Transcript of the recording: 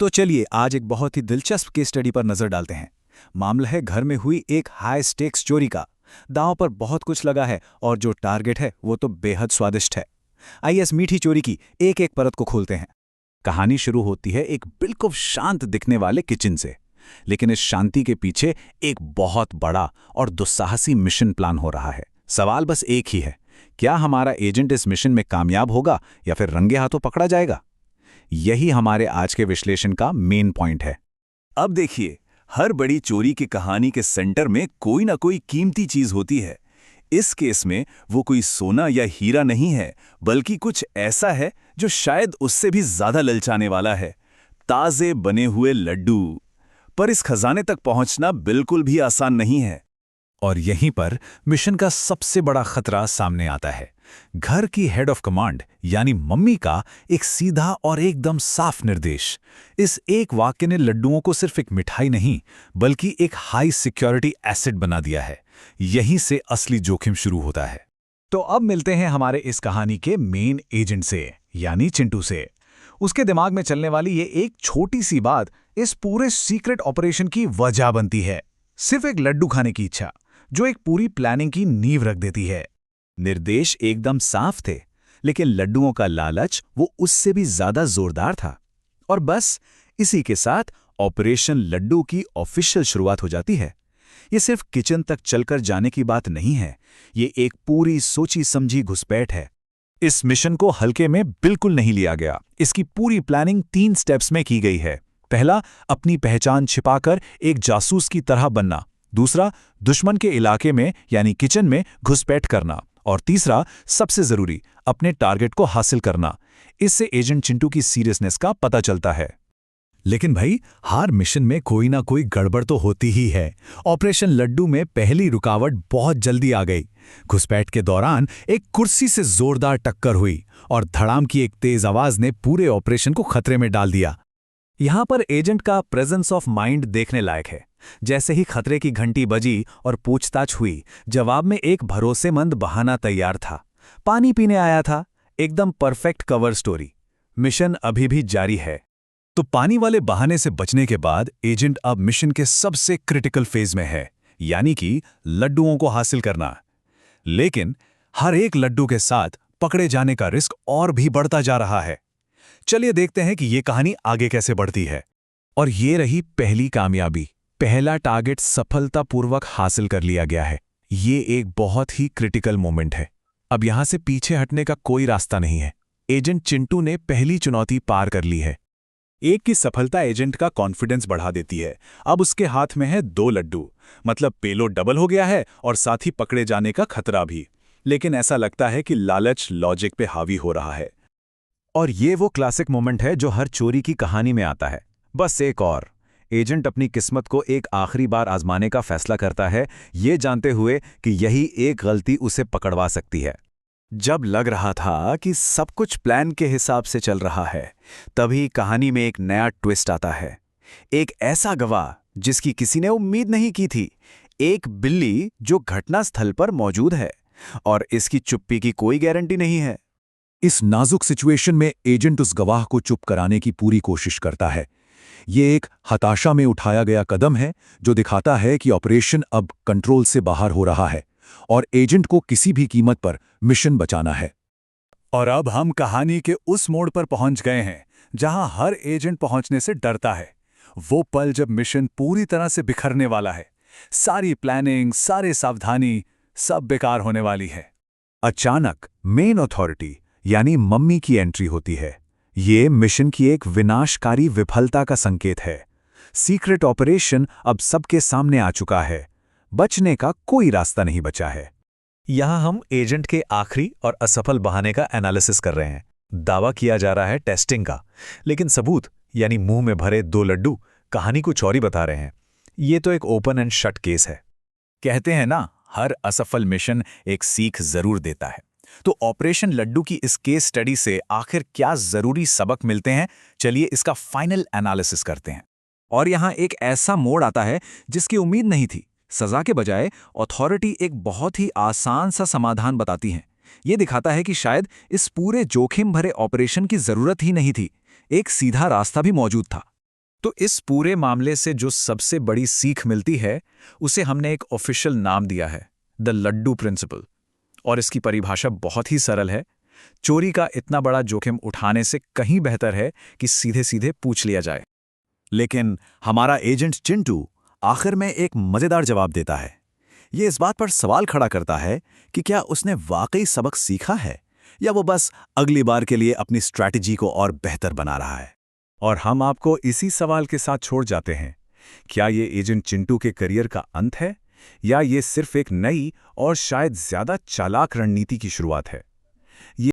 तो चलिए आज एक बहुत ही दिलचस्प केस स्टडी पर नजर डालते हैं। मामला है घर में हुई एक हाई स्टेक्स चोरी का। दांव पर बहुत कुछ लगा है और जो टारगेट है वो तो बेहद स्वादिष्ट है। आइए इस मीठी चोरी की एक एक परत को खोलते हैं। कहानी शुरू होती है एक बिल्कुल शांत दिखने वाले किचन से, लेकिन इस शांति के पीछे एक बहुत बड़ा और दुस्साहसी मिशन प्लान हो रहा है। सवाल बस एक ही है, क्या हमारा एजेंट इस मिशन में कामयाब होगा या फिर रंगे हाथों पकड़ा जाएगा? यही हमारे आज के विश्लेषण का मेन पॉइंट है। अब देखिए, हर बड़ी चोरी की कहानी के सेंटर में कोई ना कोई कीमती चीज होती है। इस केस में वो कोई सोना या हीरा नहीं है, बल्कि कुछ ऐसा है जो शायद उससे भी ज्यादा ललचाने वाला है। ताजे बने हुए लड्डू। पर इस खजाने तक पहुंचना बिल्कुल भी आसान नहीं है। और यहीं पर मिशन का सबसे बड़ा खतरा सामने आता है। घर की हेड ऑफ कमांड यानी मम्मी का एक सीधा और एकदम साफ निर्देश। इस एक वाक्य ने लड्डुओं को सिर्फ एक मिठाई नहीं, बल्कि एक हाई सिक्योरिटी एसेट बना दिया है। यहीं से असली जोखिम शुरू होता है। तो अब मिलते हैं हमारे इस कहानी के मेन एजेंट से, यानी चिंटू से। उसके दिमाग में चलने वाली ये एक छोटी सी बात इस पूरे सीक्रेट ऑपरेशन की वजह बनती है। सिर्फ एक लड्डू खाने की इच्छा, जो एक पूरी प्लानिंग की नींव रख देती है। निर्देश एकदम साफ थे, लेकिन लड्डुओं का लालच वो उससे भी ज्यादा जोरदार था। और बस इसी के साथ ऑपरेशन लड्डू की ऑफिशियल शुरुआत हो जाती है। ये सिर्फ किचन तक चलकर जाने की बात नहीं है, ये एक पूरी सोची समझी घुसपैठ है। इस मिशन को हल्के में बिल्कुल नहीं लिया गया। इसकी पूरी प्लानिंग 3 स्टेप्स में की गई है। पहला, अपनी पहचान छिपाकर एक जासूस की तरह बनना। दूसरा, दुश्मन के इलाके में यानी किचन में घुसपैठ करना। और तीसरा, सबसे जरूरी, अपने टारगेट को हासिल करना। इससे एजेंट चिंटू की सीरियसनेस का पता चलता है। लेकिन भाई, हर मिशन में कोई ना कोई गड़बड़ तो होती ही है। ऑपरेशन लड्डू में पहली रुकावट बहुत जल्दी आ गई। घुसपैठ के दौरान एक कुर्सी से जोरदार टक्कर हुई और धड़ाम की एक तेज आवाज ने पूरे ऑपरेशन को खतरे में डाल दिया। यहां पर एजेंट का प्रेजेंस ऑफ माइंड देखने लायक है। जैसे ही खतरे की घंटी बजी और पूछताछ हुई, जवाब में एक भरोसेमंद बहाना तैयार था। पानी पीने आया था। एकदम परफेक्ट कवर स्टोरी। मिशन अभी भी जारी है। तो पानी वाले बहाने से बचने के बाद एजेंट अब मिशन के सबसे क्रिटिकल फेज में है, यानी कि लड्डुओं को हासिल करना। लेकिन हर एक लड्डू के साथ पकड़े जाने का रिस्क और भी बढ़ता जा रहा है। चलिए देखते हैं कि ये कहानी आगे कैसे बढ़ती है। और ये रही पहली कामयाबी। पहला टारगेट सफलतापूर्वक हासिल कर लिया गया है। ये एक बहुत ही क्रिटिकल मोमेंट है। अब यहां से पीछे हटने का कोई रास्ता नहीं है। एजेंट चिंटू ने पहली चुनौती पार कर ली है। एक की सफलता एजेंट का कॉन्फिडेंस बढ़ा देती है। अब उसके हाथ में है 2 लड्डू, मतलब पेलोड डबल हो गया है और साथ ही पकड़े जाने का खतरा भी। लेकिन ऐसा लगता है कि लालच लॉजिक पे हावी हो रहा है। और ये वो क्लासिक मोमेंट है जो हर चोरी की कहानी में आता है। बस एक और। एजेंट अपनी किस्मत को एक आखिरी बार आजमाने का फैसला करता है, ये जानते हुए कि यही एक गलती उसे पकड़वा सकती है। जब लग रहा था कि सब कुछ प्लान के हिसाब से चल रहा है, तभी कहानी में एक नया ट्विस्ट आता है। एक ऐसा गवाह जिसकी किसी ने उम्मीद नहीं की थी। एक बिल्ली जो घटनास्थल पर मौजूद है, और इसकी चुप्पी की कोई गारंटी नहीं है। इस नाजुक सिचुएशन में एजेंट उस गवाह को चुप कराने की पूरी कोशिश करता है। ये एक हताशा में उठाया गया कदम है जो दिखाता है कि ऑपरेशन अब कंट्रोल से बाहर हो रहा है और एजेंट को किसी भी कीमत पर मिशन बचाना है। और अब हम कहानी के उस मोड़ पर पहुंच गए हैं जहां हर एजेंट पहुंचने से डरता है। वो पल जब मिशन पूरी तरह से बिखरने वाला है। सारी प्लानिंग, सारी सावधानी, सब बेकार होने वाली है। अचानक मेन अथॉरिटी यानी मम्मी की एंट्री होती है। ये मिशन की एक विनाशकारी विफलता का संकेत है। सीक्रेट ऑपरेशन अब सबके सामने आ चुका है। बचने का कोई रास्ता नहीं बचा है। यहां हम एजेंट के आखिरी और असफल बहाने का एनालिसिस कर रहे हैं। दावा किया जा रहा है टेस्टिंग का, लेकिन सबूत यानी मुंह में भरे 2 लड्डू कहानी कुछ और ही बता रहे हैं। ये तो एक ओपन एंड शट केस है। कहते हैं ना, हर असफल मिशन एक सीख जरूर देता है। तो ऑपरेशन लड्डू की इस केस स्टडी से आखिर क्या जरूरी सबक मिलते हैं, चलिए इसका फाइनल एनालिसिस करते हैं। और यहां एक ऐसा मोड़ आता है जिसकी उम्मीद नहीं थी। सजा के बजाय अथॉरिटी एक बहुत ही आसान सा समाधान बताती है। ये दिखाता है कि शायद इस पूरे जोखिम भरे ऑपरेशन की जरूरत ही नहीं थी। एक सीधा रास्ता भी मौजूद था। तो इस पूरे मामले से जो सबसे बड़ी सीख मिलती है उसे हमने एक ऑफिशियल नाम दिया है, द लड्डू प्रिंसिपल। और इसकी परिभाषा बहुत ही सरल है। चोरी का इतना बड़ा जोखिम उठाने से कहीं बेहतर है कि सीधे सीधे पूछ लिया जाए। लेकिन हमारा एजेंट चिंटू आखिर में एक मजेदार जवाब देता है। ये इस बात पर सवाल खड़ा करता है कि क्या उसने वाकई सबक सीखा है या वो बस अगली बार के लिए अपनी स्ट्रैटेजी को और बेहतर बना रहा है। और हम आपको इसी सवाल के साथ छोड़ जाते हैं, क्या ये एजेंट चिंटू के करियर का अंत है या ये सिर्फ एक नई और शायद ज्यादा चालाक रणनीति की शुरुआत है।